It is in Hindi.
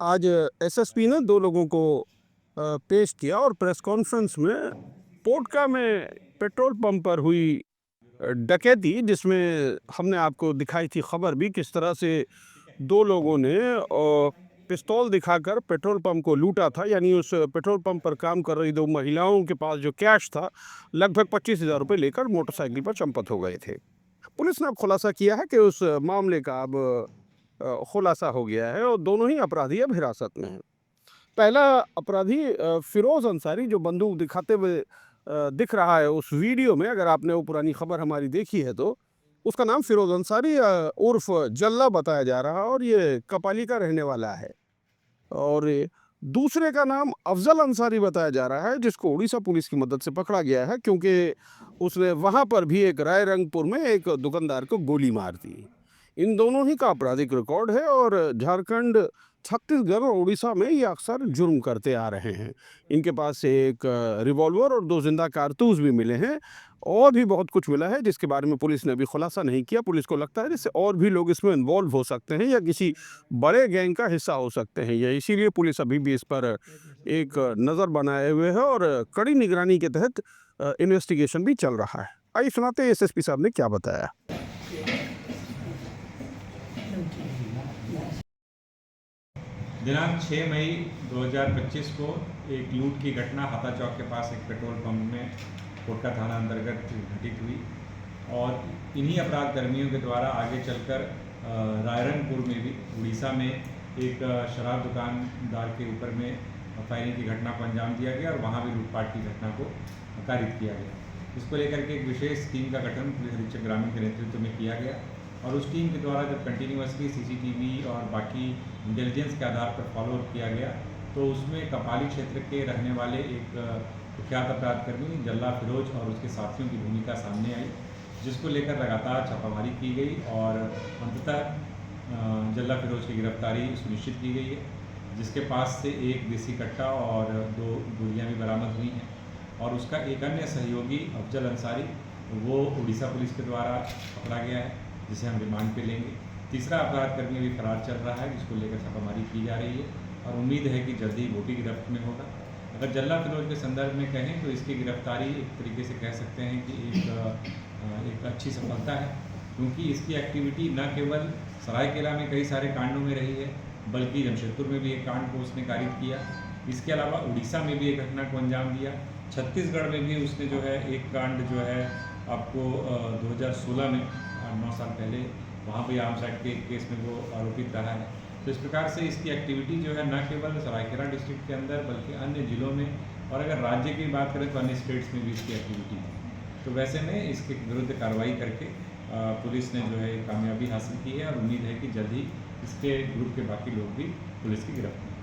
आज एसएसपी ने 2 लोगों को पेश किया और प्रेस कॉन्फ्रेंस में पोटका में पेट्रोल पंप पर हुई डकैती, जिसमें हमने आपको दिखाई थी खबर भी, किस तरह से 2 लोगों ने पिस्तौल दिखाकर पेट्रोल पंप को लूटा था। यानी उस पेट्रोल पंप पर काम कर रही 2 महिलाओं के पास जो कैश था, लगभग 25,000 रुपए लेकर मोटरसाइकिल पर चंपत हो गए थे। पुलिस ने अब खुलासा किया है कि उस मामले का अब खुलासा हो गया है और दोनों ही अपराधी अब हिरासत में हैं। पहला अपराधी फिरोज अंसारी, जो बंदूक दिखाते हुए दिख रहा है उस वीडियो में, अगर आपने वो पुरानी खबर हमारी देखी है तो उसका नाम फिरोज अंसारी उर्फ जल्ला बताया जा रहा है और ये कपाली का रहने वाला है। और दूसरे का नाम अफजल अंसारी बताया जा रहा है, जिसको उड़ीसा पुलिस की मदद से पकड़ा गया है, क्योंकि उसने वहां पर भी एक रायरंगपुर में एक दुकानदार को गोली मार दी। इन दोनों ही का आपराधिक रिकॉर्ड है और झारखंड, छत्तीसगढ़ और उड़ीसा में ये अक्सर जुर्म करते आ रहे हैं। इनके पास से एक रिवॉल्वर और 2 जिंदा कारतूस भी मिले हैं और भी बहुत कुछ मिला है, जिसके बारे में पुलिस ने अभी खुलासा नहीं किया। पुलिस को लगता है जैसे और भी लोग इसमें इन्वॉल्व हो सकते हैं या किसी बड़े गैंग का हिस्सा हो सकते हैं। या इसीलिए पुलिस अभी भी इस पर एक नज़र बनाए हुए है और कड़ी निगरानी के तहत इन्वेस्टिगेशन भी चल रहा है। आइए सुनाते हैं एसएसपी साहब ने क्या बताया। दिनांक 6 मई 2025 को एक लूट की घटना हाथा चौक के पास एक पेट्रोल पंप में कोटका थाना अंतर्गत घटित हुई और इन्हीं अपराध कर्मियों के द्वारा आगे चलकर रायरंगपुर में भी उड़ीसा में एक शराब दुकानदार के ऊपर में फायरिंग की घटना को अंजाम दिया गया और वहाँ भी लूटपाट की घटना को कारित किया गया। इसको लेकर के एक विशेष टीम का गठन पुलिस अधीक्षक ग्रामीण के नेतृत्व में किया गया और उस टीम के द्वारा जब कंटिन्यूसली सीसीटीवी और बाकी इंटेलिजेंस के आधार पर फॉलोअप किया गया तो उसमें कपाली क्षेत्र के रहने वाले एक कुख्यात अपराधकर्मी जल्ला फिरोज और उसके साथियों की भूमिका सामने आई, जिसको लेकर लगातार छापामारी की गई और अंततः जल्ला फिरोज की गिरफ्तारी सुनिश्चित की गई है, जिसके पास से एक देसी कट्टा और 2 गोलियाँ भी बरामद हुई हैं और उसका एक अन्य सहयोगी अफजल अंसारी वो उड़ीसा पुलिस के द्वारा पकड़ा गया है, जिसे हम रिमांड पे लेंगे। तीसरा अपराधकर्मी अभी फरार चल रहा है, जिसको लेकर छापामारी की जा रही है और उम्मीद है कि जल्दी ही वो भी गिरफ्त में होगा। अगर जल्ला फिरोज के संदर्भ में कहें तो इसकी गिरफ्तारी एक तरीके से कह सकते हैं कि एक अच्छी सफलता है, क्योंकि इसकी एक्टिविटी न केवल सरायकेला में कई सारे कांडों में रही है, बल्कि जमशेदपुर में भी एक कांड को उसने कारित किया। इसके अलावा उड़ीसा में भी एक घटना को अंजाम दिया। छत्तीसगढ़ में भी उसने जो है एक कांड जो है आपको 2016 में 9 साल पहले वहाँ भी आर्म्स एक्ट के केस में वो आरोपित रहा है। तो इस प्रकार से इसकी एक्टिविटी जो है न केवल सरायकेला डिस्ट्रिक्ट के अंदर बल्कि अन्य ज़िलों में और अगर राज्य की बात करें तो अन्य स्टेट्स में भी इसकी एक्टिविटी है। तो वैसे में इसके विरुद्ध कार्रवाई करके पुलिस ने जो है कामयाबी हासिल की है और उम्मीद है कि जल्द ही इसके ग्रुप के बाकी लोग भी पुलिस की गिरफ्त में